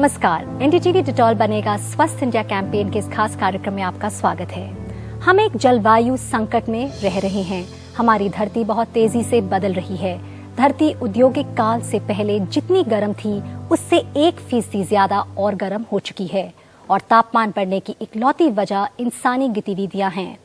नमस्कार, NDTV Dettol बनेगा स्वस्थ इंडिया कैंपेन के इस खास कार्यक्रम में आपका स्वागत है। हम एक जलवायु संकट में रह रहे हैं। हमारी धरती बहुत तेजी से बदल रही है। धरती औद्योगिक काल से पहले जितनी गर्म थी उससे 1% ज्यादा और गर्म हो चुकी है और तापमान बढ़ने की इकलौती वजह इंसानी गतिविधियां हैं।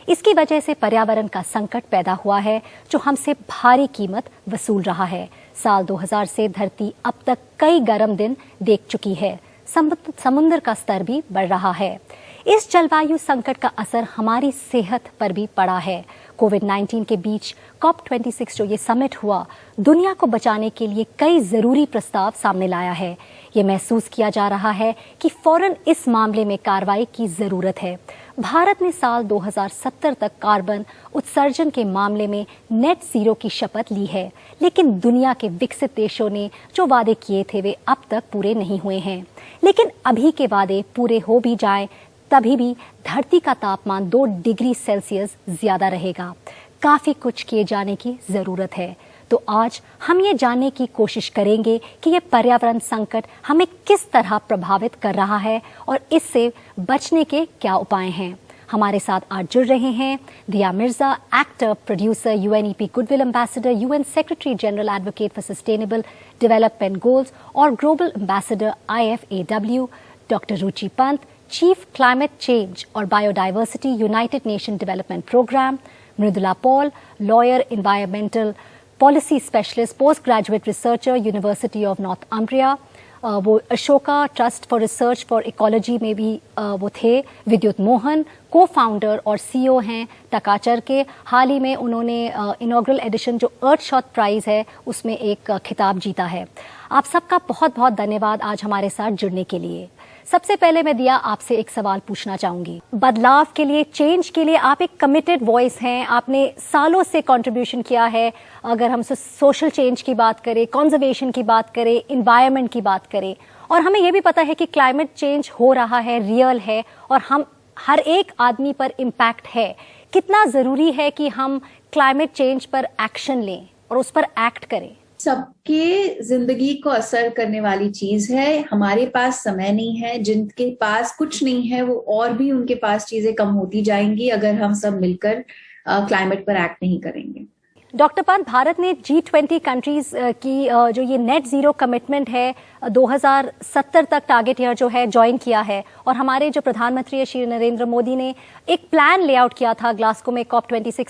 इसकी वजह से पर्यावरण का संकट पैदा हुआ है जो हमसे भारी कीमत वसूल रहा है। साल 2000 से धरती अब तक कई गर्म दिन देख चुकी है। समुद्र का स्तर भी बढ़ रहा है। इस जलवायु संकट का असर हमारी सेहत पर भी पड़ा है। कोविड-19 के बीच COP26 जो ये समिट हुआ, दुनिया को बचाने के लिए कई जरूरी प्रस्ताव सामने लाया है। ये महसूस किया जा रहा है कि फौरन इस मामले में कार्रवाई की जरूरत है। भारत ने साल 2070 तक कार्बन उत्सर्जन के मामले में नेट जीरो की शपथ ली है, लेकिन दुनिया के विकसित देशों ने जो वादे किए थे वे अब तक पूरे नहीं हुए हैं। लेकिन अभी के वादे पूरे हो भी जाएं, तभी भी धरती का तापमान 2 डिग्री सेल्सियस ज्यादा रहेगा। काफी कुछ किए जाने की जरूरत है। तो आज हम ये जानने की कोशिश करेंगे कि ये पर्यावरण संकट हमें किस तरह प्रभावित कर रहा है और इससे बचने के क्या उपाय हैं। हमारे साथ आज जुड़ रहे हैं Dia Mirza, actor, producer, UNEP goodwill ambassador, UN secretary general advocate for sustainable development goals और global ambassador IFAW, doctor Ruchi Pant, chief climate change और biodiversity, united nation development programme, Mridula Paul, lawyer, environmental policy specialist, post graduate researcher, university of Northumbria, वो Ashoka trust for research for ecology में भी वो थे। विद्युत मोहन, को founder और CEO हैं टकाचर के। हाल ही में उन्होंने इनॉग्रल एडिशन जो अर्थशॉट प्राइज है उसमें एक खिताब जीता है। आप सबका बहुत बहुत धन्यवाद आज हमारे साथ जुड़ने के लिए। सबसे पहले मैं दिया आपसे एक सवाल पूछना चाहूंगी। बदलाव के लिए, चेंज के लिए आप एक कमिटेड वॉइस हैं। आपने सालों से कंट्रीब्यूशन किया है। अगर हम सोशल चेंज की बात करें, कंजर्वेशन की बात करें, एनवायरनमेंट की बात करें, और हमें यह भी पता है कि क्लाइमेट चेंज हो रहा है, रियल है और हम हर एक आदमी पर इम्पैक्ट है। कितना जरूरी है कि हम क्लाइमेट चेंज पर एक्शन लें और उस पर एक्ट करें? सबके जिंदगी को असर करने वाली चीज है। हमारे पास समय नहीं है, जिनके पास कुछ नहीं है वो और भी उनके पास चीजें कम होती जाएंगी अगर हम सब मिलकर क्लाइमेट पर एक्ट नहीं करेंगे। डॉक्टर पंत, भारत ने G20 कंट्रीज की जो ये नेट जीरो कमिटमेंट है 2070 तक टारगेट ईयर जो है ज्वाइन किया है, और हमारे जो प्रधानमंत्री है श्री नरेंद्र मोदी ने एक प्लान लेआउट किया था ग्लासगो में COP26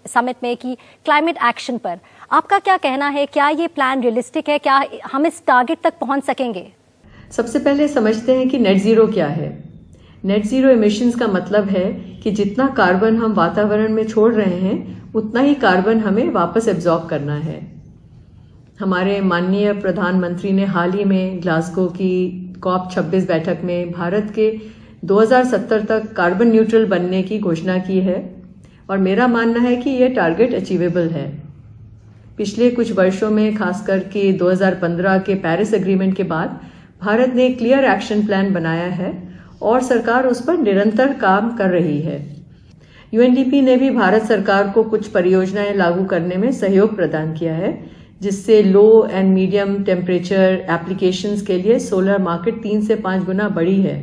समिट में कि क्लाइमेट एक्शन पर। आपका क्या कहना है? क्या ये प्लान रियलिस्टिक है? क्या हम इस टारगेट तक पहुंच सकेंगे? सबसे पहले समझते हैं कि नेट जीरो क्या है। नेट जीरो इमिशंस का मतलब है कि जितना कार्बन हम वातावरण में छोड़ रहे हैं उतना ही कार्बन हमें वापस एब्जॉर्ब करना है। हमारे माननीय प्रधानमंत्री ने हाल ही में ग्लासगो की COP26 बैठक में भारत के 2070 तक कार्बन न्यूट्रल बनने की घोषणा की है और मेरा मानना है कि यह टारगेट अचीवेबल है। पिछले कुछ वर्षों में, खासकर कि 2015 के पेरिस एग्रीमेंट के बाद, भारत ने क्लियर एक्शन प्लान बनाया है और सरकार उस पर निरंतर काम कर रही है। UNDP ने भी भारत सरकार को कुछ परियोजनाएं लागू करने में सहयोग प्रदान किया है, जिससे लो एंड मीडियम टेम्परेचर एप्लीकेशंस के लिए सोलर मार्केट 3 से 5 गुना बढ़ी है।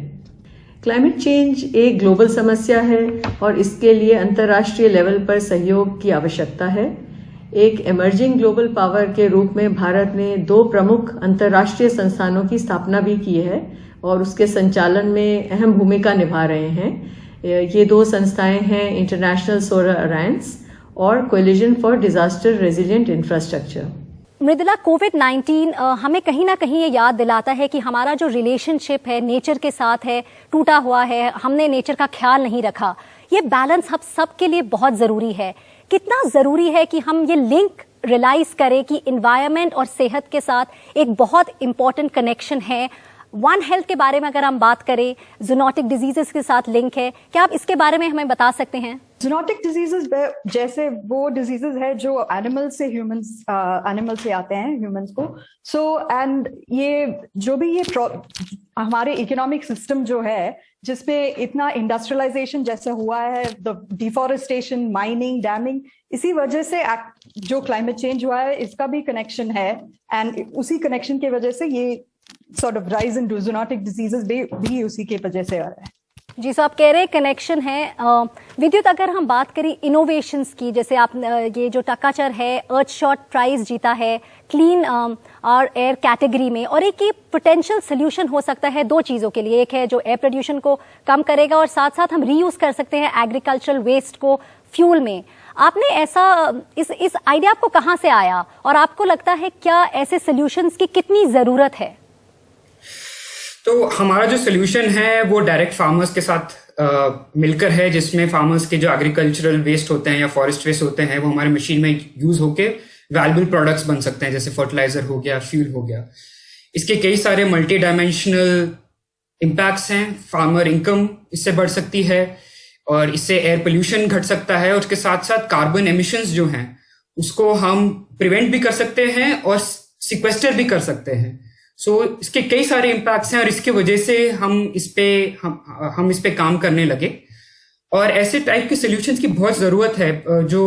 क्लाइमेट चेंज एक ग्लोबल समस्या है और इसके लिए अंतर्राष्ट्रीय लेवल पर सहयोग की आवश्यकता है। एक इमर्जिंग ग्लोबल पावर के रूप में भारत ने 2 प्रमुख अंतर्राष्ट्रीय संस्थानों की स्थापना भी की है और उसके संचालन में अहम भूमिका निभा रहे हैं। ये 2 संस्थाएं हैं इंटरनेशनल सोलर अलायंस और coalition for disaster resilient infrastructure. Mridula, कोविड-19 हमें कहीं ना कहीं ये याद दिलाता है कि हमारा जो रिलेशनशिप है नेचर के साथ है टूटा हुआ है। हमने नेचर का ख्याल नहीं रखा। ये बैलेंस हम सब के लिए बहुत जरूरी है। कितना जरूरी है कि हम ये लिंक रियलाइज करें कि एनवायरनमेंट और सेहत के साथ एक बहुत इंपॉर्टेंट कनेक्शन है। वन हेल्थ के बारे में अगर हम बात करें, जूनोटिक डिजीजेस के साथ लिंक है। क्या आप इसके बारे में हमें बता सकते हैं? जूनोटिक डिजीजेस जैसे वो डिजीजेस है जो एनिमल से आते हैं ह्यूमंस को। एंड ये जो भी ये हमारे इकोनॉमिक सिस्टम जो है जिसमें इतना इंडस्ट्रियलाइजेशन जैसे हुआ है, द डिफॉरेस्टेशन, माइनिंग, डैमिंग, इसी वजह से जो क्लाइमेट चेंज हुआ है इसका भी कनेक्शन है। एंड उसी कनेक्शन की वजह से ये sort of rise in zoonotic diseases भी उसी के वजह से आ रहा है। जी, सो आप कह रहे हैं कनेक्शन है। विद्युत, अगर हम बात करें इनोवेशंस की, जैसे आप ये जो टक्काचर है अर्थशॉट प्राइज जीता है क्लीन और एयर कैटेगरी में, और एक ये पोटेंशियल सोल्यूशन हो सकता है दो चीज़ों के लिए। एक है जो एयर पोल्यूशन को कम करेगा और साथ साथ हम रीयूज कर सकते हैं एग्रीकल्चरल वेस्ट को फ्यूल में। आपने ऐसा इस आइडिया आपको कहाँ से आया और आपको लगता है क्या ऐसे सोल्यूशंस की कितनी ज़रूरत है? तो हमारा जो सोल्यूशन है वो डायरेक्ट फार्मर्स के साथ मिलकर है, जिसमें फार्मर्स के जो एग्रीकल्चरल वेस्ट होते हैं या फॉरेस्ट वेस्ट होते हैं वो हमारे मशीन में यूज होके वैल्यूएबल प्रोडक्ट्स बन सकते हैं, जैसे फर्टिलाइजर हो गया, फ्यूल हो गया। इसके कई सारे मल्टी डायमेंशनल इम्पैक्ट्स हैं। फार्मर इनकम इससे बढ़ सकती है और इससे एयर पोल्यूशन घट सकता है, और उसके साथ साथ कार्बन एमिशंस जो हैं उसको हम प्रिवेंट भी कर सकते हैं और सिक्वेस्टर भी कर सकते हैं। सो इसके कई सारे इम्पैक्ट्स हैं और इसकी वजह से हम इस पे काम करने लगे। और ऐसे टाइप के सॉल्यूशंस की बहुत ज़रूरत है जो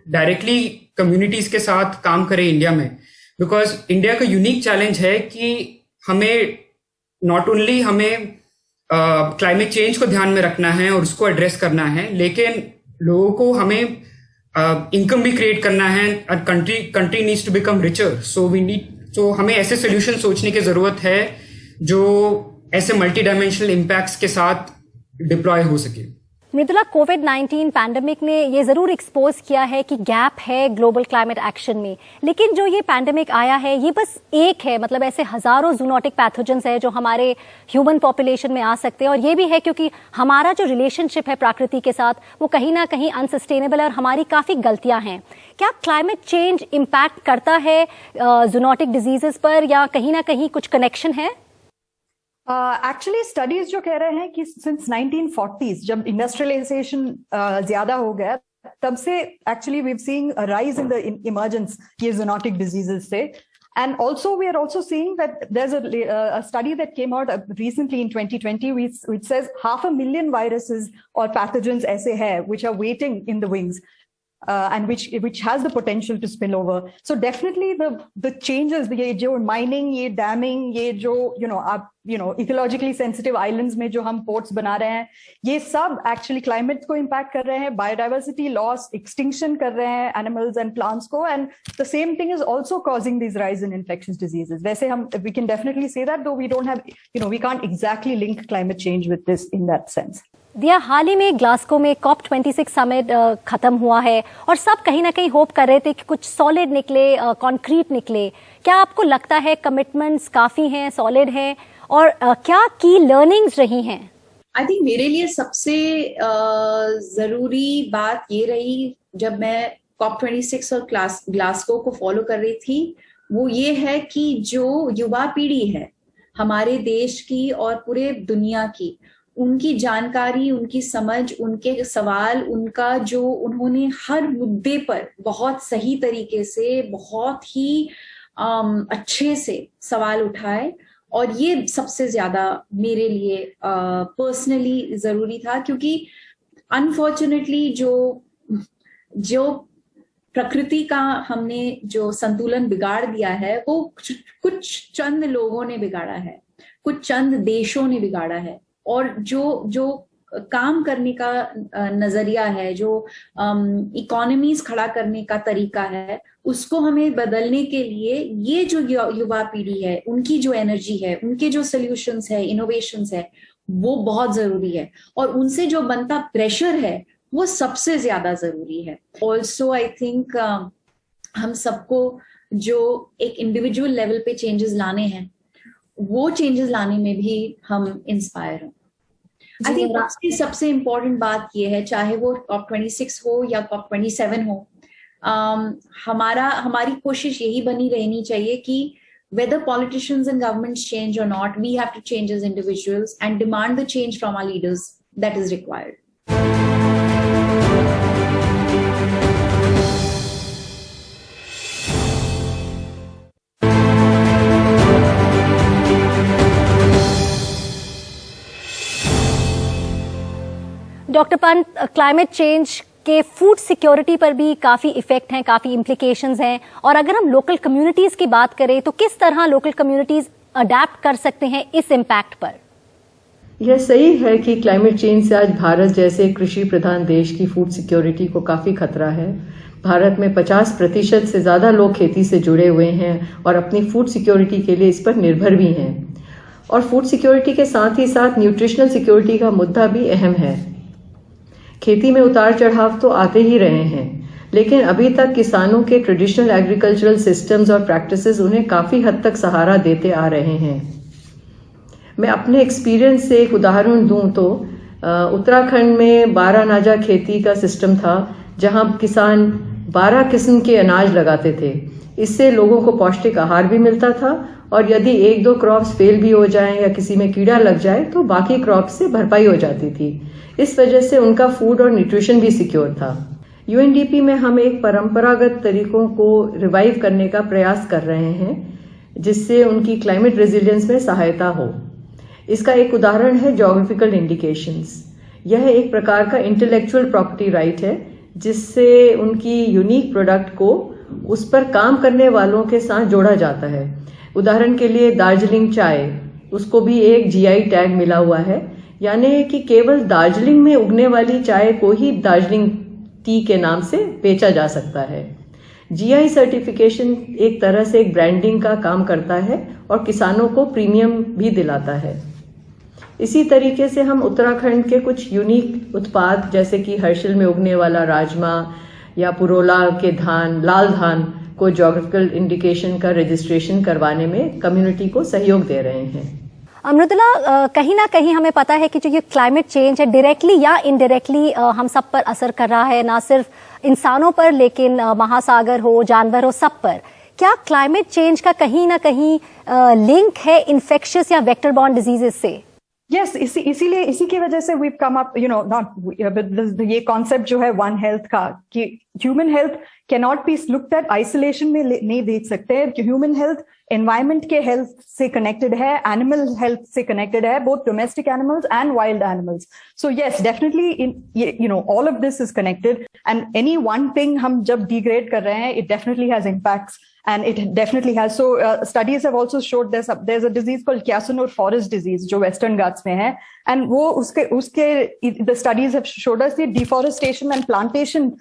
डायरेक्टली कम्युनिटीज के साथ काम करे इंडिया में, बिकॉज इंडिया का यूनिक चैलेंज है कि हमें नॉट ओनली हमें क्लाइमेट चेंज को ध्यान में रखना है और उसको एड्रेस करना है, लेकिन लोगों को हमें इनकम भी क्रिएट करना है। Country needs to become richer, so हमें ऐसे सोल्यूशन सोचने की जरूरत है जो ऐसे मल्टी डायमेंशनल इम्पैक्ट्स के साथ डिप्लॉय हो सके। मृदुला, कोविड-19 पैंडेमिक ने ये जरूर एक्सपोज किया है कि गैप है ग्लोबल क्लाइमेट एक्शन में, लेकिन जो ये पैंडेमिक आया है ये बस एक है, मतलब ऐसे हजारों जूनोटिक पैथोजेंस है जो हमारे ह्यूमन पॉपुलेशन में आ सकते हैं। और ये भी है क्योंकि हमारा जो रिलेशनशिप है प्रकृति के साथ वो कहीं ना कहीं अनसस्टेनेबल है और हमारी काफी गलतियां हैं। क्या क्लाइमेट चेंज इम्पैक्ट करता है जूनोटिक डिजीजेस पर, या कहीं ना कहीं कुछ कनेक्शन है? एक्चुअली स्टडीज जो कह रहे हैं कि सिंस 1940s जब इंडस्ट्रियलाइजेशन ज्यादा हो गया तब से actually we have seen a rise in the emergence ये ज़ूनोटिक डिजीजेस से। And also, we are also seeing that there's a study that came out recently in 2020, which says 500,000 viruses or pathogens ऐसे हैं which are waiting in the wings. And which has the potential to spill over. So definitely the changes, ये जो mining, ये damming, ये जो ecologically sensitive islands में जो हम ports बना रहे हैं, ये सब actually climate को impact कर रहे हैं, biodiversity loss, extinction कर रहे हैं animals and plants को, and the same thing is also causing these rise in infectious diseases. वैसे we can definitely say that, though we don't have, we can't exactly link climate change with this in that sense. दिया, हाल ही में Glasgow में COP26 summit खत्म हुआ है और सब कहीं ना कहीं होप कर रहे थे कि कुछ सॉलिड निकले, कॉन्क्रीट निकले। क्या आपको लगता है कमिटमेंट्स काफी हैं, सॉलिड हैं, और क्या की लर्निंग्स रही हैं? आई थिंक मेरे लिए सबसे जरूरी बात ये रही जब मैं COP26 और ग्लासगो को फॉलो कर रही थी, वो ये है कि जो युवा पीढ़ी है हमारे देश की और पूरे दुनिया की, उनकी जानकारी, उनकी समझ, उनके सवाल, उनका जो उन्होंने हर मुद्दे पर बहुत सही तरीके से, बहुत ही अच्छे से सवाल उठाए, और ये सबसे ज्यादा मेरे लिए पर्सनली जरूरी था, क्योंकि अनफॉर्चुनेटली जो प्रकृति का हमने जो संतुलन बिगाड़ दिया है वो कुछ चंद लोगों ने बिगाड़ा है, कुछ चंद देशों ने बिगाड़ा है। और जो काम करने का नजरिया है, जो इकोनॉमीज खड़ा करने का तरीका है, उसको हमें बदलने के लिए ये जो युवा पीढ़ी है, उनकी जो एनर्जी है, उनके जो सॉल्यूशंस है, इनोवेशंस है, वो बहुत जरूरी है, और उनसे जो बनता प्रेशर है वो सबसे ज्यादा जरूरी है। ऑल्सो आई थिंक हम सबको जो एक इंडिविजुअल लेवल पे चेंजेस लाने हैं, वो चेंजेस लाने में भी हम इंस्पायर हों। आई थिंक सबसे इम्पोर्टेंट बात ये है, चाहे वो COP26 हो या COP27 हो, हमारी कोशिश यही बनी रहनी चाहिए कि whether politicians and governments change or not, we have to change as individuals and demand the change from our leaders that is required. Doctor Pant, climate change के फूड सिक्योरिटी पर भी काफ़ी इफेक्ट हैं, काफ़ी इम्प्लीकेशंस हैं, और अगर हम लोकल कम्युनिटीज़ की बात करें तो किस तरह लोकल कम्युनिटीज़ अडेप्ट कर सकते हैं इस इम्पैक्ट पर? यह सही है कि क्लाइमेट चेंज से आज भारत जैसे कृषि प्रधान देश की फूड सिक्योरिटी को काफ़ी खतरा है। भारत में 50% से ज़्यादा लोग खेती से जुड़े हुए हैं और अपनी फूड सिक्योरिटी के लिए इस पर निर्भर भी हैं। और फूड सिक्योरिटी के साथ ही साथ न्यूट्रिशनल सिक्योरिटी का मुद्दा भी अहम है। खेती में उतार चढ़ाव तो आते ही रहे हैं, लेकिन अभी तक किसानों के ट्रेडिशनल एग्रीकल्चरल सिस्टम्स और प्रैक्टिसेस उन्हें काफ़ी हद तक सहारा देते आ रहे हैं। मैं अपने एक्सपीरियंस से एक उदाहरण दूं तो उत्तराखंड में 12 नाजा खेती का सिस्टम था, जहां किसान 12 किस्म के अनाज लगाते थे। इससे लोगों को पौष्टिक आहार भी मिलता था और यदि 1-2 क्रॉप्स फेल भी हो जाएं या किसी में कीड़ा लग जाए तो बाकी क्रॉप्स से भरपाई हो जाती थी। इस वजह से उनका फूड और न्यूट्रिशन भी सिक्योर था। यूएनडीपी में हम एक परंपरागत तरीकों को रिवाइव करने का प्रयास कर रहे हैं, जिससे उनकी क्लाइमेट रेजिलियंस में सहायता हो। इसका एक उदाहरण है ज्योग्राफिकल इंडिकेशंस। यह एक प्रकार का इंटेलेक्चुअल प्रॉपर्टी राइट है, जिससे उनकी यूनिक प्रोडक्ट को उस पर काम करने वालों के साथ जोड़ा जाता है। उदाहरण के लिए दार्जिलिंग चाय, उसको भी एक जीआई टैग मिला हुआ है, यानी कि केवल दार्जिलिंग में उगने वाली चाय को ही दार्जिलिंग टी के नाम से बेचा जा सकता है। जीआई सर्टिफिकेशन एक तरह से एक ब्रांडिंग का काम करता है और किसानों को प्रीमियम भी दिलाता है। इसी तरीके से हम उत्तराखंड के कुछ यूनिक उत्पाद जैसे कि हर्षिल में उगने वाला राजमा या पुरोला के धान, लाल धान को ज्योग्राफिकल इंडिकेशन का रजिस्ट्रेशन करवाने में कम्युनिटी को सहयोग दे रहे हैं। मृदुला, कहीं ना कहीं हमें पता है कि जो ये क्लाइमेट चेंज है डायरेक्टली या इनडायरेक्टली हम सब पर असर कर रहा है, ना सिर्फ इंसानों पर लेकिन महासागर हो, जानवर हो, सब पर। क्या क्लाइमेट चेंज का कहीं ना कहीं लिंक है इन्फेक्शियस या वेक्टर बॉर्न डिजीजेस से? यस, इसीलिए इसी की वजह से वी कम अप नॉट ये कॉन्सेप्ट जो है वन हेल्थ का, कि human health can not be looked at isolation में नहीं देख सकते। ह्यूमन हेल्थ एनवायरमेंट के हेल्थ से कनेक्टेड है, एनिमल हेल्थ से कनेक्टेड है, both domestic animals and wild animals. So yes, definitely all of this is connected and any one thing हम जब डिग्रेड कर रहे हैं, it definitely has impacts. And it definitely has. So studies have also showed there's a disease called Kyasanur forest disease, जो Western Ghats में है, and वो उसके the studies have showed us that deforestation and plantation,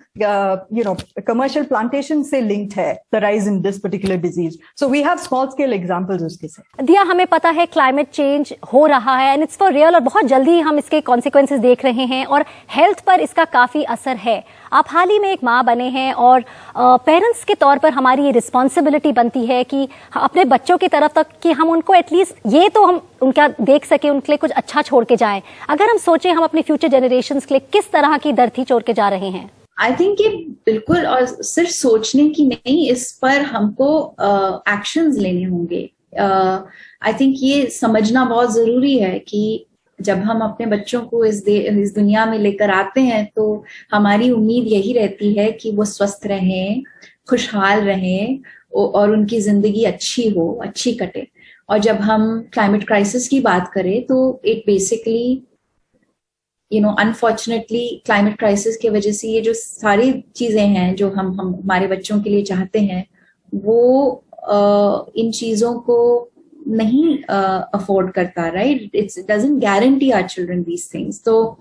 commercial plantation से linked है the rise in this particular disease. So we have small scale examples उसके से. दिया, हमें पता है क्लाइमेट चेंज हो रहा है and it's for real और बहुत जल्दी हम इसके consequences देख रहे हैं और हेल्थ पर इसका काफी असर है. आप हाल ही में एक माँ बने हैं और पेरेंट्स के तौर पर हमारी ये रिस्पॉन्सिबिलिटी बनती है कि अपने बच्चों की तरफ तक कि हम उनको एटलीस्ट ये तो हम उनका देख सके, उनके लिए कुछ अच्छा छोड़ के जाएं. अगर हम सोचें हम अपनी फ्यूचर जनरेशंस के लिए किस तरह की धरती छोड़ के जा रहे हैं? आई थिंक ये बिल्कुल, और सिर्फ सोचने की नहीं, इस पर हमको एक्शंस लेने होंगे. आई थिंक ये समझना बहुत जरूरी है कि जब हम अपने बच्चों को इस दुनिया में लेकर आते हैं तो हमारी उम्मीद यही रहती है कि वो स्वस्थ रहें, खुशहाल रहें और उनकी जिंदगी अच्छी हो, अच्छी कटे. और जब हम क्लाइमेट क्राइसिस की बात करें तो it basically unfortunately climate crisis की वजह से ये जो सारी चीजें हैं जो हम हमारे बच्चों के लिए चाहते हैं वो इन चीजों को नहीं अफोर्ड करता. Right, it doesn't guarantee our children these things. तो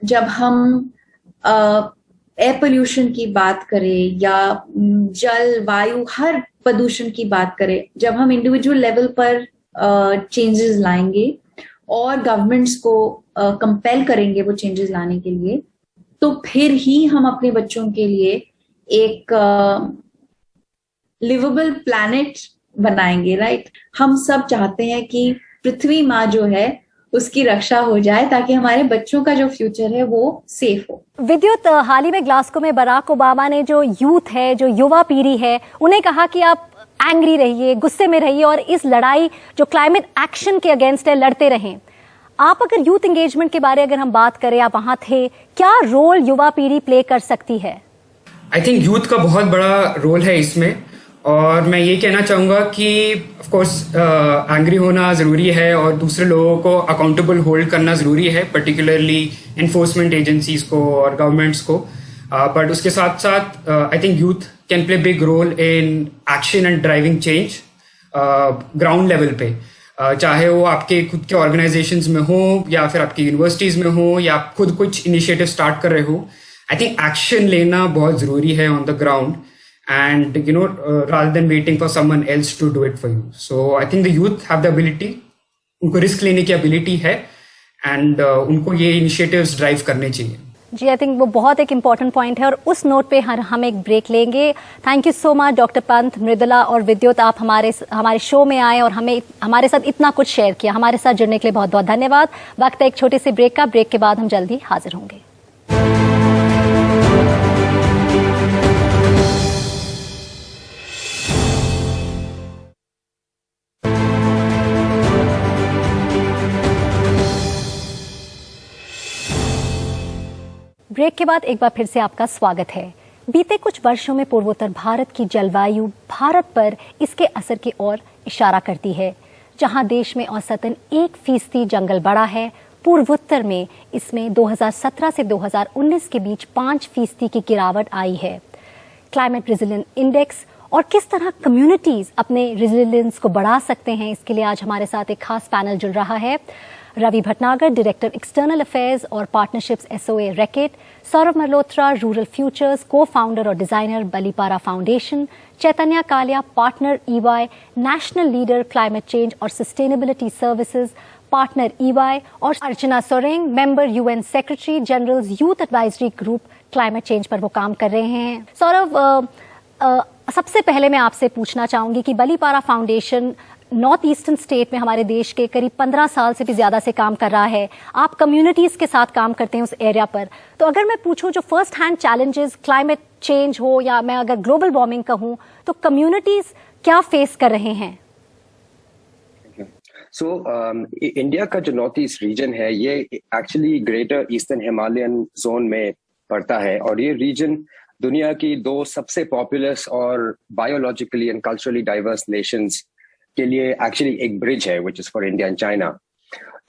जब हम एयर पोल्यूशन की बात करें या जल, वायु, हर प्रदूषण की बात करें, जब हम इंडिविजुअल लेवल पर चेंजेस लाएंगे और गवर्नमेंट्स को कंपेल करेंगे वो चेंजेस लाने के लिए, तो फिर ही हम अपने बच्चों के लिए एक लिवेबल प्लैनेट बनाएंगे. राइट, हम सब चाहते हैं कि पृथ्वी माँ जो है उसकी रक्षा हो जाए ताकि हमारे बच्चों का जो फ्यूचर है वो सेफ हो. विद्युत, हाल ही में ग्लासगो में बराक ओबामा ने जो यूथ है, जो युवा पीढ़ी है, उन्हें कहा कि आप एंग्री रहिए, गुस्से में रहिए और इस लड़ाई जो क्लाइमेट एक्शन के अगेंस्ट है लड़ते रहें. आप अगर यूथ एंगेजमेंट के बारे अगर हम बात करें, आप वहां थे, क्या रोल युवा पीढ़ी प्ले कर सकती है? आई थिंक यूथ का बहुत बड़ा रोल है इसमें, और मैं ये कहना चाहूँगा कि ऑफ कोर्स एंग्री होना ज़रूरी है और दूसरे लोगों को अकाउंटेबल होल्ड करना ज़रूरी है, पर्टिकुलरली एनफोर्समेंट एजेंसीज को और गवर्नमेंट्स को. बट उसके साथ साथ I think youth can play big role in action and driving change. Ground level पे, चाहे वो आपके खुद के ऑर्गेनाइजेशंस में हो या फिर आपकी यूनिवर्सिटीज में हो या आप खुद कुछ इनिशिएटिव स्टार्ट कर रहे हो, आई थिंक एक्शन लेना बहुत जरूरी है on the ground, and rather than waiting for someone else to do it for you. So I think the youth have the ability, उनको रिस्क लेने की एबिलिटी है, एंड उनको ये इनिशिएटिव्स ड्राइव करने चाहिए। जी, आई थिंक वो बहुत एक इम्पॉर्टेंट पॉइंट है और उस नोट पे हम एक ब्रेक लेंगे। Thank you so much doctor Pant, Mridula और विद्युत, आप हमारे शो में आए और हमारे साथ इतना कुछ शेयर किया। हमारे साथ जुड़ने के लिए बहुत बहुत धन्यवाद। वक्त है एक छोटे से ब्रेक का। ब्रेक के बाद हम जल्दी हाजिर होंगे। ब्रेक के बाद एक बार फिर से आपका स्वागत है। बीते कुछ वर्षों में पूर्वोत्तर भारत की जलवायु भारत पर इसके असर की ओर इशारा करती है। जहां देश में औसतन 1% जंगल बढ़ा है, पूर्वोत्तर में इसमें 2017 से 2019 के बीच 5% की गिरावट आई है। क्लाइमेट रेजिलिएंस इंडेक्स और किस तरह कम्युनिटीज अपने रेजिलिएंस को बढ़ा सकते हैं, इसके लिए आज हमारे साथ एक खास पैनल जुड़ रहा है। Ravi Bhatnagar, director external affairs और partnerships SOA Reckitt, Saurabh Malhotra, rural futures co-founder और designer Balipara foundation, Chaitanya Kalia, partner EY, national leader climate change और सस्टेनेबिलिटी सर्विसेज, पार्टनर EY, और Archana Soreng, member UN secretary general youth advisory group climate change पर वो काम कर रहे हैं। सौरभ, सबसे पहले मैं आपसे पूछना चाहूंगी कि Balipara foundation north eastern state में हमारे देश के करीब 15 साल से भी ज्यादा से काम कर रहा है। आप कम्युनिटीज के साथ काम करते हैं उस एरिया पर, तो अगर मैं पूछूं जो first hand challenges climate change हो या मैं अगर ग्लोबल वार्मिंग कहूं, तो कम्युनिटीज क्या फेस कर रहे हैं? इंडिया का जो नॉर्थ ईस्ट रीजन है ये actually greater eastern Himalayan zone में पड़ता है, और ये रीजन दुनिया की 2 सबसे पॉपुलस और biologically and culturally diverse Nations के लिए एक्चुअली एक ब्रिज है, which is for India and China.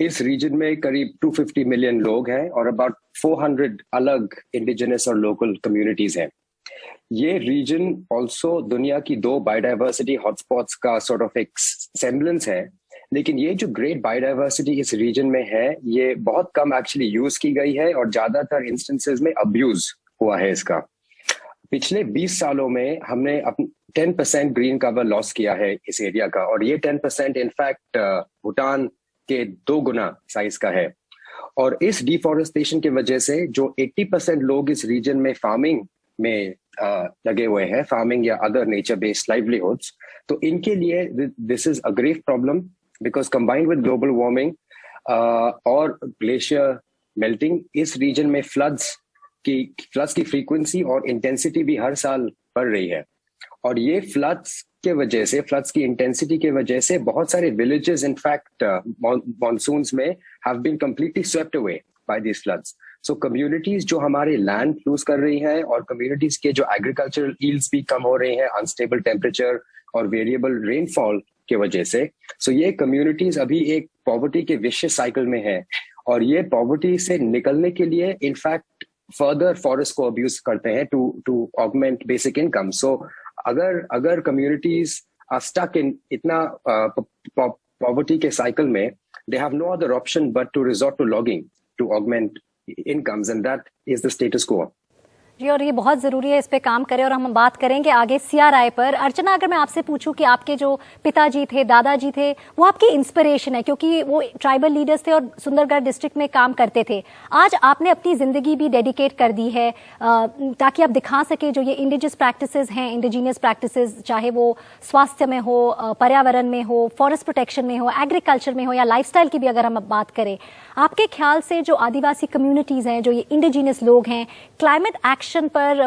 इस रीजन में करीब 250 मिलियन लोग हैं और अबाउट 400 अलग इंडिजिनस और लोकल कम्युनिटीज हैं। ये रीजन ऑल्सो दुनिया की 2 बायोडाइवर्सिटी हॉटस्पॉट्स का सॉर्ट ऑफ एक सेम्बलेंस है, लेकिन ये जो ग्रेट बायोडाइवर्सिटी इस रीजन में है ये बहुत कम एक्चुअली यूज की गई है और ज्यादातर इंस्टेंसेस में अब्यूज हुआ है इसका। पिछले 20 सालों में हमने 10% ग्रीन कवर लॉस किया है इस एरिया का, और ये 10% इनफैक्ट भूटान के 2 गुना साइज का है। और इस डिफॉरेस्टेशन की वजह से जो 80% लोग इस रीजन में फार्मिंग में लगे हुए हैं, फार्मिंग या अदर नेचर बेस्ड लाइवलीहुड्स, तो इनके लिए this is a grave problem, because combined with global warming और ग्लेशियर मेल्टिंग, इस रीजन में फ्लड्स की फ्रीक्वेंसी और इंटेंसिटी भी हर साल बढ़ रही है। और ये फ्लड्स की इंटेंसिटी के वजह से बहुत सारे विलेजेस इनफैक्ट मॉनसून्स में have been completely swept away by these floods. So communities जो हमारे लैंड लूज कर रही हैं और कम्युनिटीज के जो एग्रीकल्चरल यील्ड्स भी कम हो रही हैं अनस्टेबल टेम्परेचर और वेरिएबल रेनफॉल के वजह से, सो ये कम्युनिटीज अभी एक पॉवर्टी के विशियस साइकिल में है, और ये पॉवर्टी से निकलने के लिए इनफैक्ट फर्दर फॉरेस्ट को अब्यूज करते हैं टू ऑगमेंट बेसिक इनकम। सो अगर कम्युनिटीज आर स्टक इन इतना पॉवर्टी के साइकिल में, they have no other option but to resort to logging to augment incomes, and that is the status quo. जी, और ये बहुत जरूरी है इस पे काम करें, और हम बात करेंगे आगे CRI पर। अर्चना, अगर मैं आपसे पूछूं कि आपके जो पिताजी थे, दादाजी थे, वो आपकी इंस्पिरेशन है क्योंकि वो ट्राइबल लीडर्स थे और सुंदरगढ़ डिस्ट्रिक्ट में काम करते थे। आज आपने अपनी जिंदगी भी डेडिकेट कर दी है ताकि आप दिखा सके जो ये इंडिजियस प्रैक्टिसेस हैं, इंडिजीनियस प्रैक्टिसेस, चाहे वो स्वास्थ्य में हो, पर्यावरण में हो, फॉरेस्ट प्रोटेक्शन में हो, एग्रीकल्चर में हो या लाइफस्टाइल की भी अगर हम बात करें, आपके ख्याल से जो आदिवासी कम्युनिटीज हैं, जो ये इंडिजीनियस लोग हैं, क्लाइमेट एक्शन पर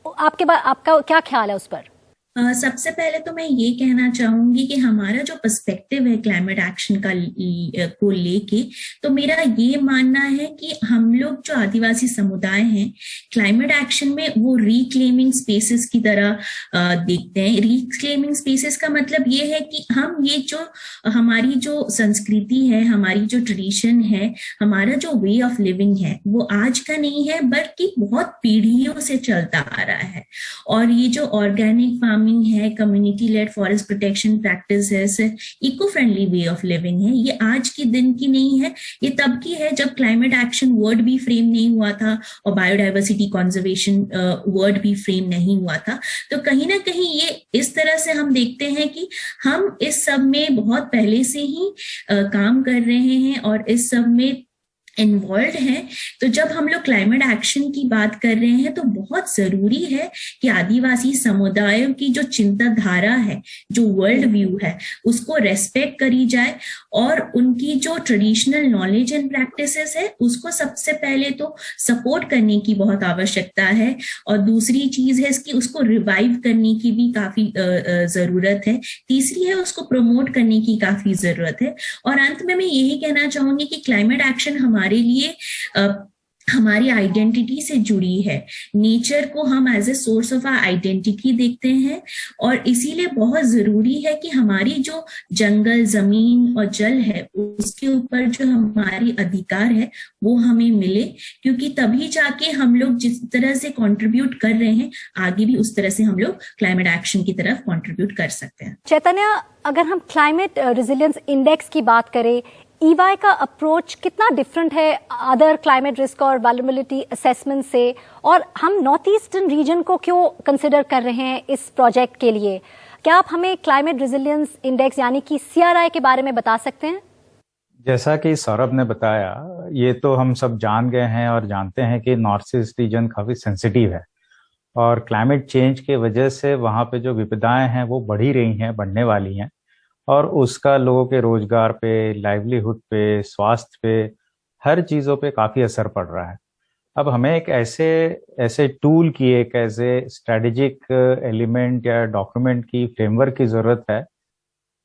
आपका क्या ख्याल है उस पर? सबसे पहले तो मैं ये कहना चाहूंगी कि हमारा जो पर्सपेक्टिव है क्लाइमेट एक्शन को लेके, तो मेरा ये मानना है कि हम लोग जो आदिवासी समुदाय हैं क्लाइमेट एक्शन में वो रिक्लेमिंग स्पेसेस की तरह देखते हैं। रिक्लेमिंग स्पेसेस का मतलब ये है कि हम ये जो हमारी जो संस्कृति है, हमारी जो ट्रेडिशन है, हमारा जो वे ऑफ लिविंग है, वो आज का नहीं है बल्कि बहुत पीढ़ियों से चलता आ रहा है। और ये जो ऑर्गेनिक फार्मिंग है, community led forest protection practices, eco friendly way of living है, ये आज के दिन की नहीं है, ये तब की है जब क्लाइमेट एक्शन वर्ड भी फ्रेम नहीं हुआ था और बायोडाइवर्सिटी कंजर्वेशन वर्ड भी फ्रेम नहीं हुआ था। तो कहीं ना कहीं ये इस तरह से हम देखते हैं कि हम इस सब में बहुत पहले से ही काम कर रहे हैं और इस सब में इन्वॉल्व हैं। तो जब हम लोग क्लाइमेट एक्शन की बात कर रहे हैं तो बहुत जरूरी है कि आदिवासी समुदायों की जो चिंताधारा है, जो वर्ल्ड व्यू है, उसको रेस्पेक्ट करी जाए और उनकी जो ट्रेडिशनल नॉलेज एंड प्रैक्टिसेस है उसको सबसे पहले तो सपोर्ट करने की बहुत आवश्यकता है। और दूसरी चीज है इसकी उसको रिवाइव करने की भी काफी जरूरत है। तीसरी है उसको प्रमोट करने की काफी जरूरत है। और अंत में मैं यही कहना चाहूंगी कि क्लाइमेट एक्शन हमारे लिए हमारी आइडेंटिटी से जुड़ी है। नेचर को हम as a source of our identity देखते हैं और इसीलिए बहुत जरूरी है कि हमारी जो जंगल, जमीन और जल है उसके ऊपर जो हमारी अधिकार है वो हमें मिले, क्योंकि तभी जाके हम लोग जिस तरह से कंट्रीब्यूट कर रहे हैं आगे भी उस तरह से हम लोग क्लाइमेट एक्शन की तरफ कंट्रीब्यूट कर सकते हैं। चैतन्य, अगर हम क्लाइमेट रेजिलियंस इंडेक्स की बात करें, EY का अप्रोच कितना डिफरेंट है अदर क्लाइमेट रिस्क और वल्नरेबिलिटी असेसमेंट से, और हम नॉर्थ ईस्टर्न रीजन को क्यों कंसिडर कर रहे हैं इस प्रोजेक्ट के लिए? क्या आप हमें क्लाइमेट रेजिलियंस इंडेक्स यानी कि CRI के बारे में बता सकते हैं? जैसा कि सौरभ ने बताया, ये तो हम सब जान गए हैं और जानते हैं कि नॉर्थ ईस्ट रीजन काफ़ी सेंसिटिव है और क्लाइमेट चेंज के वजह से वहाँ पे जो विपदाएं हैं वो बढ़ ही रही हैं, बढ़ने वाली हैं, और उसका लोगों के रोजगार पे, लाइवलीहुड पे, स्वास्थ्य पे, हर चीज़ों पे काफ़ी असर पड़ रहा है। अब हमें एक ऐसे टूल की, एक ऐसे स्ट्रेटेजिक एलिमेंट या डॉक्यूमेंट की, फ्रेमवर्क की ज़रूरत है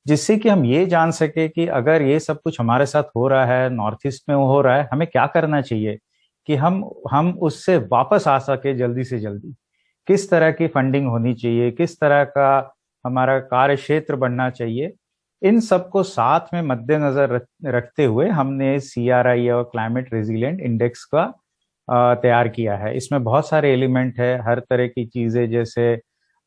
जिससे कि हम ये जान सके कि अगर ये सब कुछ हमारे साथ हो रहा है, नॉर्थ ईस्ट में हो रहा है, हमें क्या करना चाहिए कि हम उससे वापस आ सके जल्दी से जल्दी। किस तरह की फंडिंग होनी चाहिए, किस तरह का हमारा कार्य क्षेत्र बनना चाहिए, इन सबको साथ में मद्देनजर रखते हुए हमने CRI और क्लाइमेट रेजिलिएंट इंडेक्स का तैयार किया है। इसमें बहुत सारे एलिमेंट है, हर तरह की चीजें, जैसे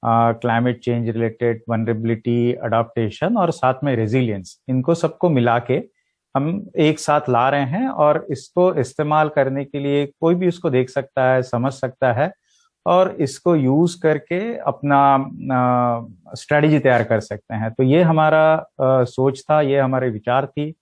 climate change related, vulnerability, adaptation और साथ में रेजिलियंस, इनको सबको मिला के हम एक साथ ला रहे हैं और इसको इस्तेमाल करने के लिए कोई भी उसको देख सकता है, समझ सकता है और इसको यूज करके अपना स्ट्रेटेजी तैयार कर सकते हैं। तो ये हमारा सोच था, ये हमारे विचार थी।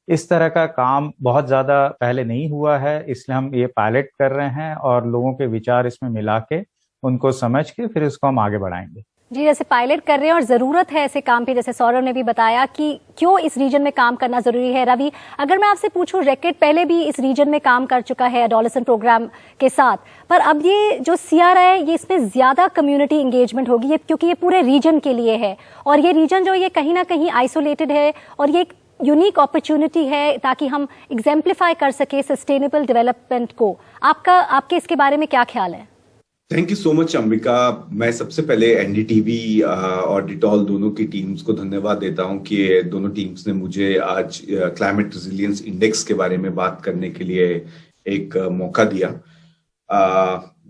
इस तरह का काम बहुत ज्यादा पहले नहीं हुआ है, इसलिए हम ये पायलट कर रहे हैं और लोगों के विचार इसमें मिला के, उनको समझ के फिर इसको हम आगे बढ़ाएंगे। जी, जैसे पायलट कर रहे हैं और जरूरत है ऐसे काम की, जैसे सौरभ ने भी बताया कि क्यों इस रीजन में काम करना जरूरी है। रवि, अगर मैं आपसे पूछूं, रैकेट पहले भी इस रीजन में काम कर चुका है एडोलेसेंट प्रोग्राम के साथ, पर अब ये जो CRI है ये इसमें ज्यादा कम्युनिटी एंगेजमेंट होगी, क्योंकि ये पूरे रीजन के लिए है और ये रीजन जो ये कहीं ना कहीं आइसोलेटेड है और ये एक यूनिक अपॉर्चुनिटी है ताकि हम एग्जाम्प्लीफाई कर सके सस्टेनेबल डेवलपमेंट को। आपके इसके बारे में क्या ख्याल है? Thank you so much Ambika. मैं सबसे पहले NDTV और डिटॉल दोनों की टीम्स को धन्यवाद देता हूं कि दोनों टीम्स ने मुझे आज क्लाइमेट रेजिलियंस इंडेक्स के बारे में बात करने के लिए एक मौका दिया।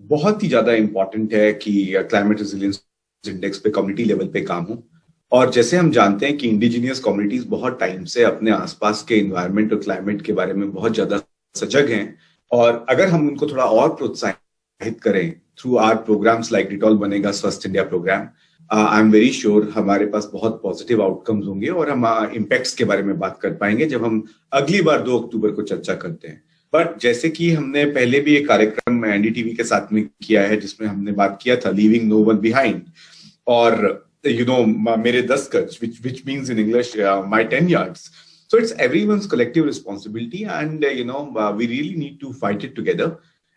बहुत ही ज्यादा इम्पोर्टेंट है कि क्लाइमेट रेजिलियंस इंडेक्स पे कम्युनिटी लेवल पे काम हो, और जैसे हम जानते हैं कि इंडिजिनियस कम्युनिटीज बहुत टाइम से अपने आसपास के एनवायरनमेंट और क्लाइमेट के बारे में बहुत ज्यादा सजग हैं, और अगर हम उनको थोड़ा और प्रोत्साहित करें through our programmes like Dettol बनेगा स्वस्थ India programme, I am very sure हमारे पास बहुत पॉजिटिव आउटकम्स होंगे और हम इम्पैक्ट्स के बारे में बात कर पाएंगे जब हम अगली बार 2 अक्टूबर को चर्चा करते हैं। बट जैसे कि हमने पहले भी एक कार्यक्रम NDTV के साथ में किया है जिसमें हमने बात किया था लीविंग नो वन बिहाइंड, और मेरे 10 गज, which means in English my 10 yards. So it's everyone's collective responsibility, and we really need to fight it together.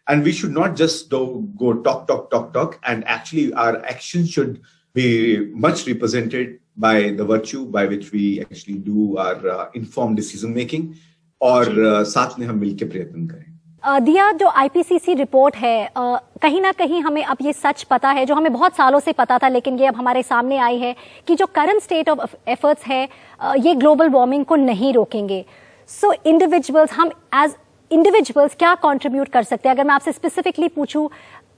And we should not just go talk, and actually our action should be much represented by the virtue by which we actually do our informed decision making, और साथ में हम मिलकर प्रयत्न करें। दिया, जो IPCC report है, कहीं ना कहीं हमें अब ये सच पता है जो हमें बहुत सालों से पता था, लेकिन ये अब हमारे सामने आई है कि जो करंट स्टेट ऑफ एफर्ट्स है ये ग्लोबल वार्मिंग को नहीं रोकेंगे। सो इंडिविजुअल्स, हम एज इंडिविजुअल्स क्या कंट्रीब्यूट कर सकते हैं? अगर मैं आपसे स्पेसिफिकली पूछूं,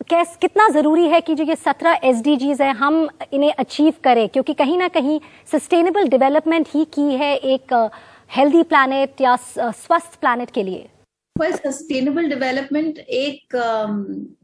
कितना जरूरी है कि जो ये 17 SDGs है हम इन्हें अचीव करें, क्योंकि कहीं ना कहीं सस्टेनेबल डेवलपमेंट ही की है एक हेल्दी प्लैनेट या स्वस्थ प्लैनेट के लिए। पर सस्टेनेबल डेवलपमेंट एक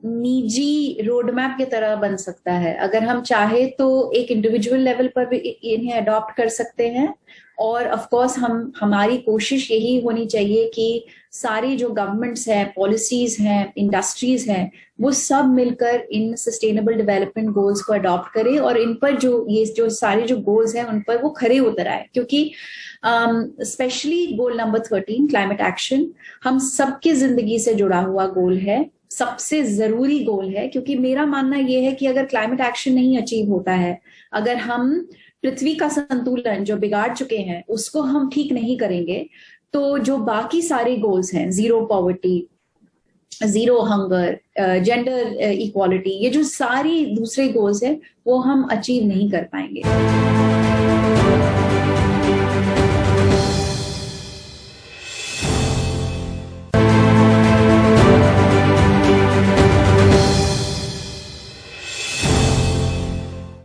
निजी रोड मैप की तरह बन सकता है। अगर हम चाहे तो एक इंडिविजुअल लेवल पर भी इन्हें अडॉप्ट कर सकते हैं, और ऑफ कोर्स हमारी कोशिश यही होनी चाहिए कि सारी जो गवर्नमेंट्स हैं, पॉलिसीज हैं, इंडस्ट्रीज हैं, वो सब मिलकर इन सस्टेनेबल डेवलपमेंट गोल्स को अडॉप्ट करें और इन पर जो सारे जो गोल्स हैं उन पर वो खरे उतर आए। क्योंकि specially goal number 13 climate action हम सबकी जिंदगी से जुड़ा हुआ गोल है, सबसे जरूरी गोल है। क्योंकि मेरा मानना यह है कि अगर क्लाइमेट एक्शन नहीं अचीव होता है, अगर हम पृथ्वी का संतुलन जो बिगाड़ चुके हैं उसको हम ठीक नहीं करेंगे, तो जो बाकी सारे गोल्स हैं, zero poverty, zero hunger, gender equality, ये जो सारी दूसरे गोल्स हैं वो हम अचीव नहीं कर पाएंगे।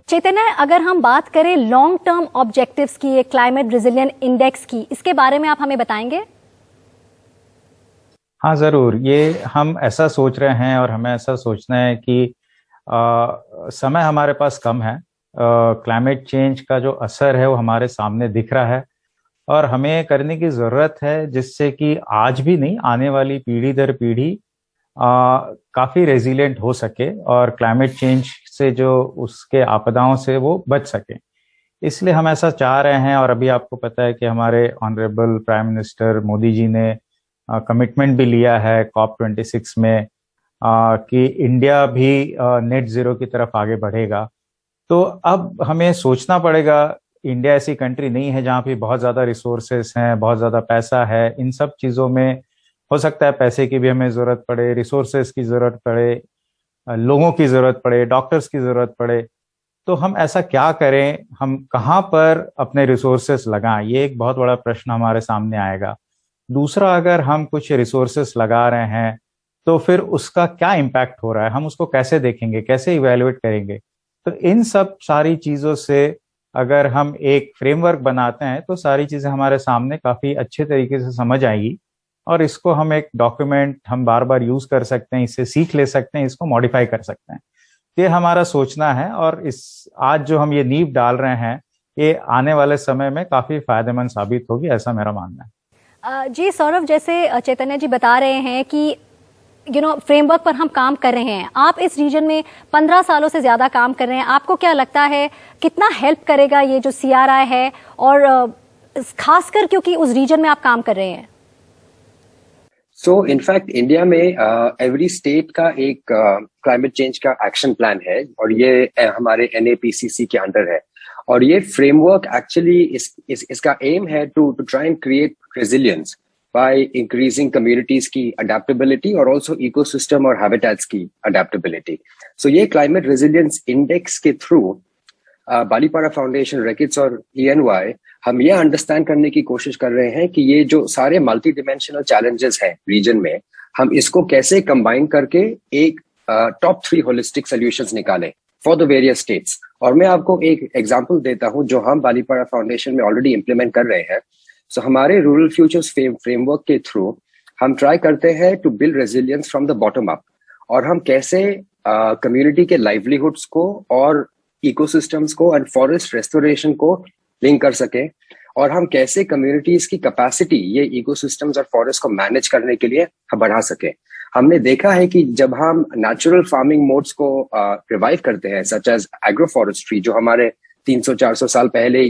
चैतन्य, अगर हम बात करें लॉन्ग टर्म ऑब्जेक्टिव्स की, क्लाइमेट रेजिलिएंट इंडेक्स की, इसके बारे में आप हमें बताएंगे? हाँ जरूर। ये हम ऐसा सोच रहे हैं और हमें ऐसा सोचना है कि समय हमारे पास कम है, क्लाइमेट चेंज का जो असर है वो हमारे सामने दिख रहा है और हमें करने की जरूरत है जिससे कि आज भी नहीं, आने वाली पीढ़ी दर पीढ़ी काफी रेजिलिएंट हो सके और क्लाइमेट चेंज से जो उसके आपदाओं से वो बच सके। इसलिए हम ऐसा चाह रहे हैं। और अभी आपको पता है कि हमारे honourable prime minister Modi ji ने कमिटमेंट भी लिया है COP26 में कि इंडिया भी नेट जीरो की तरफ आगे बढ़ेगा। तो अब हमें सोचना पड़ेगा, इंडिया ऐसी कंट्री नहीं है जहाँ पे बहुत ज्यादा रिसोर्सेस हैं, बहुत ज्यादा पैसा है। इन सब चीजों में हो सकता है पैसे की भी हमें जरूरत पड़े, रिसोर्सेस की जरूरत पड़े, लोगों की जरूरत पड़े, डॉक्टर्स की जरूरत पड़े। तो हम ऐसा क्या करें, हम कहाँ पर अपने रिसोर्सेस लगाएं, ये एक बहुत बड़ा प्रश्न हमारे सामने आएगा। दूसरा, अगर हम कुछ रिसोर्सेस लगा रहे हैं तो फिर उसका क्या इम्पैक्ट हो रहा है, हम उसको कैसे देखेंगे, कैसे इवेल्युएट करेंगे। तो इन सब सारी चीजों से अगर हम एक फ्रेमवर्क बनाते हैं तो सारी चीजें हमारे सामने काफी अच्छे तरीके से समझ आएगी और इसको हम एक डॉक्यूमेंट हम बार बार यूज कर सकते हैं, इससे सीख ले सकते हैं, इसको मॉडिफाई कर सकते हैं। ये हमारा सोचना है और इस आज जो हम ये नींव डाल रहे हैं ये आने वाले समय में काफी फायदेमंद साबित होगी, ऐसा मेरा मानना है। जी सौरभ, जैसे चैतन्य जी बता रहे हैं कि फ्रेमवर्क पर हम काम कर रहे हैं, आप इस रीजन में 15 सालों से ज्यादा काम कर रहे हैं, आपको क्या लगता है कितना हेल्प करेगा ये जो CRI है, और खासकर क्योंकि उस रीजन में आप काम कर रहे हैं? सो इनफैक्ट इंडिया में एवरी स्टेट का एक क्लाइमेट चेंज का एक्शन प्लान है और ये हमारे NAPCC के अंडर है। और ये फ्रेमवर्क एक्चुअली इसका एम है to try and create resilience by increasing communities की अडेप्टेबिलिटी और ऑल्सो इकोसिस्टम और हैबिटेट्स की अडेप्टेबिलिटी। सो ये क्लाइमेट रेजिलियंस इंडेक्स के थ्रू बालीपाड़ा फाउंडेशन, रेकिट्स और ENY हम ये अंडरस्टैंड करने की कोशिश कर रहे हैं कि ये जो सारे मल्टी डिमेंशनल चैलेंजेस हैं रीजन में, हम इसको कैसे कंबाइन करके एक टॉप 3 होलिस्टिक सॉल्यूशंस निकालें फॉर द वेरियस स्टेट्स। और मैं आपको एक एग्जांपल देता हूं जो हम बालीपाड़ा फाउंडेशन में ऑलरेडी इम्प्लीमेंट कर रहे हैं। सो हमारे रूरल फ्यूचर्स फ्रेमवर्क के थ्रू हम ट्राई करते हैं to build resilience from the bottom up, और हम कैसे कम्युनिटी के लाइवलीहुड्स को और इकोसिस्टम्स को एंड फॉरेस्ट रेस्टोरेशन को लिंक कर सके, और हम कैसे कम्युनिटीज की कैपेसिटी ये इकोसिस्टम्स और फॉरेस्ट को मैनेज करने के लिए बढ़ा सके। हमने देखा है कि जब हम नेचुरल फार्मिंग मोड्स को रिवाइव करते हैं, सच एज एग्रो फॉरेस्ट्री जो हमारे 300-400 साल पहले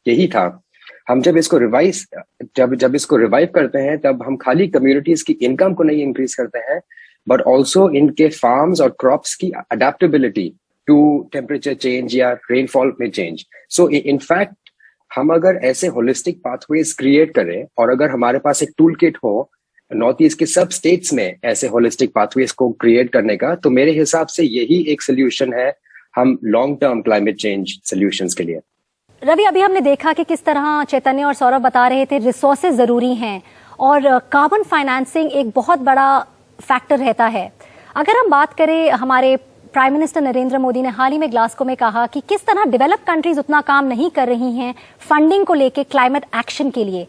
यही था, हम जब इसको रिवाइव करते हैं तब हम खाली कम्युनिटीज की इनकम को नहीं इंक्रीज करते हैं बट ऑल्सो इनके फार्म्स और क्रॉप्स की अडेप्टेबिलिटी टू टेम्परेचर चेंज या रेनफॉल में चेंज। सो इनफैक्ट हम अगर ऐसे होलिस्टिक पाथवेज क्रिएट करें और अगर हमारे पास एक टूल किट हो नॉर्थ ईस्ट के सब स्टेट्स में ऐसे होलिस्टिक पाथवेज को क्रिएट करने का, तो मेरे हिसाब से यही एक सोल्यूशन है हम long term climate change solutions के लिए। रवि, अभी हमने देखा कि किस तरह चैतन्य और सौरभ बता रहे थे रिसोर्सेज जरूरी हैं और कार्बन फाइनेंसिंग एक बहुत बड़ा फैक्टर रहता है। अगर हम बात करें, हमारे प्राइम मिनिस्टर नरेंद्र मोदी ने हाल ही में ग्लासगो में कहा कि किस तरह डेवलप कंट्रीज उतना काम नहीं कर रही हैं फंडिंग को लेके क्लाइमेट एक्शन के लिए।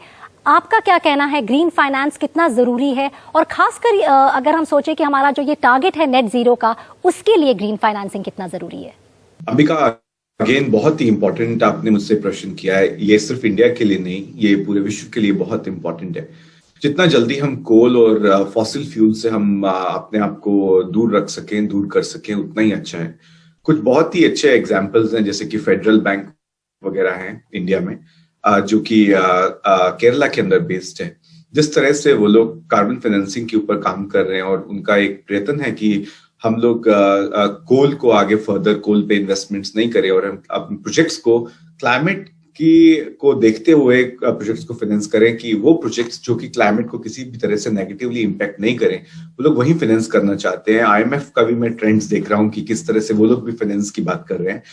आपका क्या कहना है, ग्रीन फाइनेंस कितना जरूरी है, और खासकर अगर हम सोचें कि हमारा जो ये टारगेट है नेट जीरो का, उसके लिए ग्रीन फाइनेंसिंग कितना जरूरी है? अंबिका, अगेन बहुत ही इंपॉर्टेंट आपने मुझसे प्रश्न किया है। ये सिर्फ इंडिया के लिए नहीं, ये पूरे विश्व के लिए बहुत इंपॉर्टेंट है। जितना जल्दी हम कोल और फॉसिल फ्यूल से हम अपने आप को दूर रख सकें, दूर कर सकें, उतना ही अच्छा है। कुछ बहुत ही अच्छे एग्जाम्पल्स हैं, जैसे कि फेडरल बैंक वगैरह हैं इंडिया में, जो कि केरला के अंदर बेस्ड है। जिस तरह से वो लोग कार्बन फाइनेंसिंग के ऊपर काम कर रहे हैं, और उनका एक प्रयत्न है कि हम लोग कोल को आगे फर्दर कोल पे इन्वेस्टमेंट्स नहीं करें, और हम अपने प्रोजेक्ट्स को क्लाइमेट को देखते हुए प्रोजेक्ट्स को फाइनेंस करें, कि वो प्रोजेक्ट्स जो कि क्लाइमेट को किसी भी तरह से नेगेटिवली इम्पैक्ट नहीं करें, वो लोग वही फाइनेंस करना चाहते हैं। IMF का भी मैं ट्रेंड्स देख रहा हूँ कि किस तरह से वो लोग भी फाइनेंस की बात कर रहे हैं।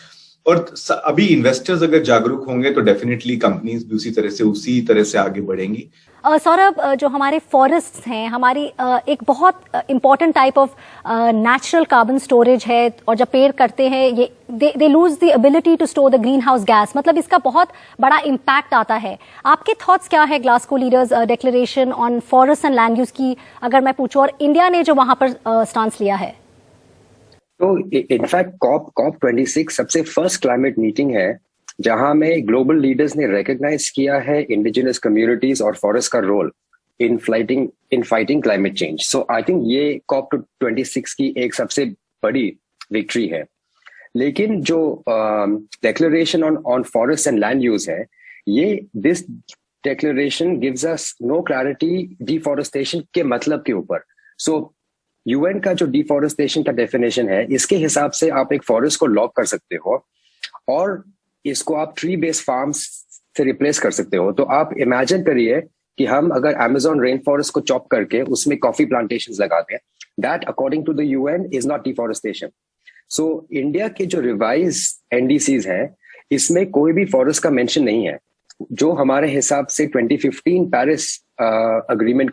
और अभी इन्वेस्टर्स अगर जागरूक होंगे तो डेफिनेटली कंपनीज भी उसी तरह से आगे बढ़ेंगी। सौरभ, जो हमारे फॉरेस्ट्स हैं, हमारी एक बहुत important type of natural carbon storage है, और जब पेड़ कटते हैं ये they lose the ability to store the green house gas, मतलब इसका बहुत बड़ा इम्पैक्ट आता है। आपके थॉट्स क्या है Glasgow leaders declaration on forest and land use की, अगर मैं पूछूं, और इंडिया ने जो वहां पर स्टांस लिया है? तो इनफैक्ट कॉप 26 सबसे फर्स्ट क्लाइमेट मीटिंग है जहां में ग्लोबल लीडर्स ने रिकॉग्नाइज किया है इंडिजिनस कम्युनिटीज और फॉरेस्ट का role in fighting climate change. So I think ये कॉप 26 की एक सबसे बड़ी विक्ट्री है। लेकिन जो declaration on forest and land use है, ये this declaration gives us no clarity deforestation के मतलब के ऊपर। सो UN का जो डिफॉरेस्टेशन का डेफिनेशन है, इसके हिसाब से आप एक फॉरेस्ट को लॉक कर सकते हो और इसको आप ट्री बेस्ड फार्म्स से रिप्लेस कर सकते हो। तो आप इमेजिन करिए कि हम अगर अमेज़न रेन फॉरेस्ट को चॉप करके उसमें कॉफी प्लांटेशंस लगा दें, that according to the UN is not deforestation. So India के जो रिवाइज NDCs हैं, इसमें कोई भी फॉरेस्ट का मेंशन नहीं है, जो हमारे हिसाब से 2015 पेरिस अग्रीमेंट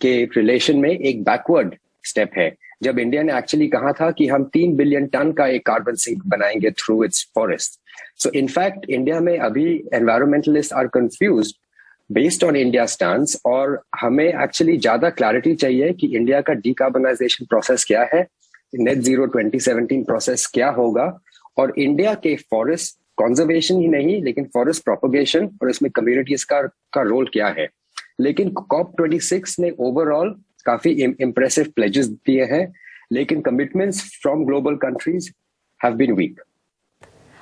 के रिलेशन में एक बैकवर्ड स्टेप है, जब इंडिया ने एक्चुअली कहा था कि हम 3 बिलियन टन का एक कार्बन सिंक बनाएंगे through its forest. So in fact India में अभी environmentalist are confused based on India stance, और हमें एक्चुअली ज्यादा क्लैरिटी चाहिए कि इंडिया का डिकार्बनाइजेशन प्रोसेस क्या है, नेट जीरो 2017 प्रोसेस क्या होगा, और इंडिया के फॉरेस्ट कंजर्वेशन ही नहीं लेकिन फॉरेस्ट प्रोपगेशन और इसमें कम्युनिटीज का रोल क्या है। लेकिन कॉप 26 ने ओवरऑल काफी इम्प्रेसिव प्लेजेस दिए हैं, लेकिन commitments from global countries have been weak.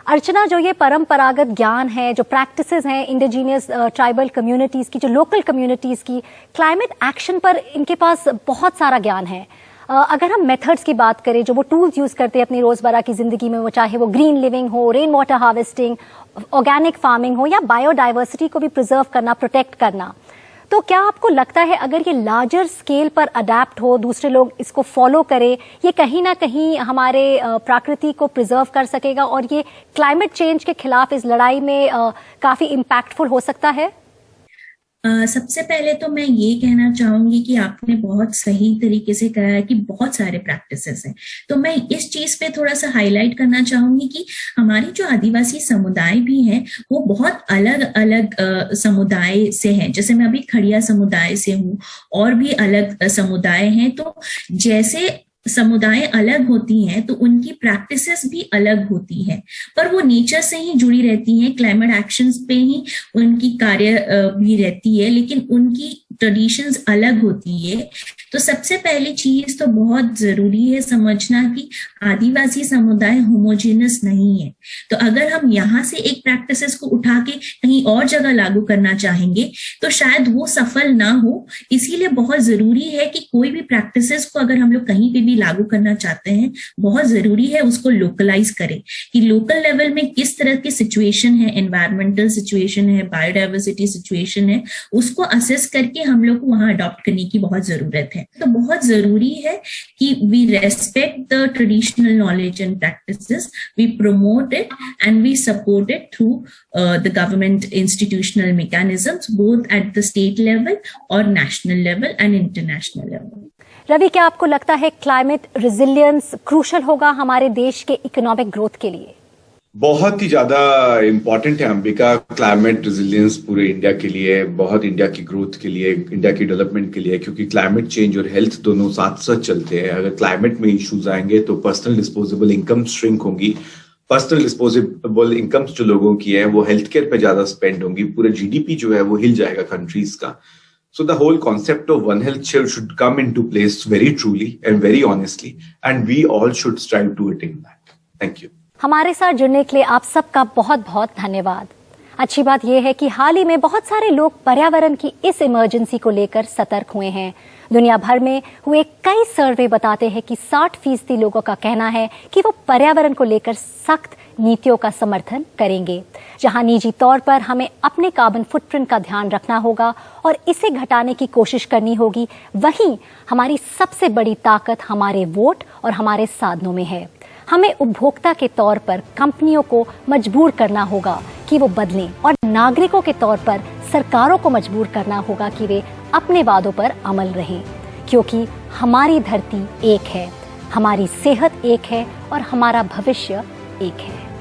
Archana, जो ये परंपरागत ज्ञान है, जो प्रैक्टिसेस हैं इंडिजिनियस ट्राइबल कम्युनिटीज की, जो लोकल कम्युनिटीज की, क्लाइमेट एक्शन पर इनके पास बहुत सारा ज्ञान है। अगर हम मेथड्स की बात करें, जो वो टूल्स यूज करते हैं अपनी रोजमर्रा की जिंदगी में, वो चाहे वो ग्रीन लिविंग हो, rain water harvesting, organic farming हो, या बायोडाइवर्सिटी को भी प्रिजर्व करना, प्रोटेक्ट करना, तो क्या आपको लगता है अगर ये लार्जर स्केल पर अडेप्ट हो, दूसरे लोग इसको फॉलो करें, ये कहीं ना कहीं हमारे प्रकृति को प्रिजर्व कर सकेगा और ये क्लाइमेट चेंज के खिलाफ इस लड़ाई में काफी इम्पैक्टफुल हो सकता है? सबसे पहले तो मैं ये कहना चाहूंगी कि आपने बहुत सही तरीके से कहा है कि बहुत सारे प्रैक्टिसेस हैं। तो मैं इस चीज पे थोड़ा सा हाईलाइट करना चाहूंगी कि हमारी जो आदिवासी समुदाय भी हैं वो बहुत अलग अलग समुदाय से हैं। जैसे मैं अभी खड़िया समुदाय से हूँ, और भी अलग समुदाय हैं। तो जैसे समुदाय अलग होती हैं तो उनकी प्रैक्टिसेस भी अलग होती हैं, पर वो नेचर से ही जुड़ी रहती हैं, क्लाइमेट एक्शंस पे ही उनकी कार्य भी रहती है, लेकिन उनकी ट्रेडिशंस अलग होती है। तो सबसे पहली चीज तो बहुत जरूरी है समझना कि आदिवासी समुदाय होमोजेनस नहीं है। तो अगर हम यहाँ से एक प्रैक्टिसेस को उठा के कहीं और जगह लागू करना चाहेंगे तो शायद वो सफल ना हो। इसीलिए बहुत जरूरी है कि कोई भी प्रैक्टिसेस को अगर हम लोग कहीं पे भी लागू करना चाहते हैं, बहुत जरूरी है उसको लोकलाइज करें कि लोकल लेवल में किस तरह की सिचुएशन है, एनवायरमेंटल सिचुएशन है, बायोडाइवर्सिटी सिचुएशन है, उसको असेस करके हम लोग को वहां अडॉप्ट करने की बहुत जरूरत है। तो बहुत जरूरी है कि we respect the traditional knowledge and practices, we promote it and we support it through the government institutional mechanisms both at the state level और national level and international level. Ravi, क्या आपको लगता है क्लाइमेट रिजिलियंस क्रूशल होगा हमारे देश के economic growth के लिए? बहुत ही ज्यादा इम्पोर्टेंट है अंबिका। क्लाइमेट रेजिलियंस पूरे इंडिया के लिए, बहुत इंडिया की ग्रोथ के लिए, इंडिया की डेवलपमेंट के लिए, क्योंकि क्लाइमेट चेंज और हेल्थ दोनों साथ साथ चलते हैं। अगर क्लाइमेट में इश्यूज आएंगे तो पर्सनल डिस्पोजेबल इनकम श्रिंक होंगी। पर्सनल डिस्पोजेबल इनकम्स जो लोगों की है वो हेल्थ केयर पे ज्यादा स्पेंड होंगी। पूरे जीडीपी जो है वो हिल जाएगा कंट्रीज का। So the whole concept of One Health should come into place very truly and very honestly, and we all should strive to attain that. Thank you. हमारे साथ जुड़ने के लिए आप सबका बहुत बहुत धन्यवाद। अच्छी बात यह है कि हाल ही में बहुत सारे लोग पर्यावरण की इस इमरजेंसी को लेकर सतर्क हुए हैं। दुनिया भर में हुए कई सर्वे बताते हैं कि 60% लोगों का कहना है कि वो पर्यावरण को लेकर सख्त नीतियों का समर्थन करेंगे। जहां निजी तौर पर हमें अपने कार्बन फुटप्रिंट का ध्यान रखना होगा और इसे घटाने की कोशिश करनी होगी, वहीं हमारी सबसे बड़ी ताकत हमारे वोट और हमारे साधनों में है। हमें उपभोक्ता के तौर पर कंपनियों को मजबूर करना होगा कि वो बदलें और नागरिकों के तौर पर सरकारों को मजबूर करना होगा कि वे अपने वादों पर अमल रहें, क्योंकि हमारी धरती एक है, हमारी सेहत एक है और हमारा भविष्य एक है।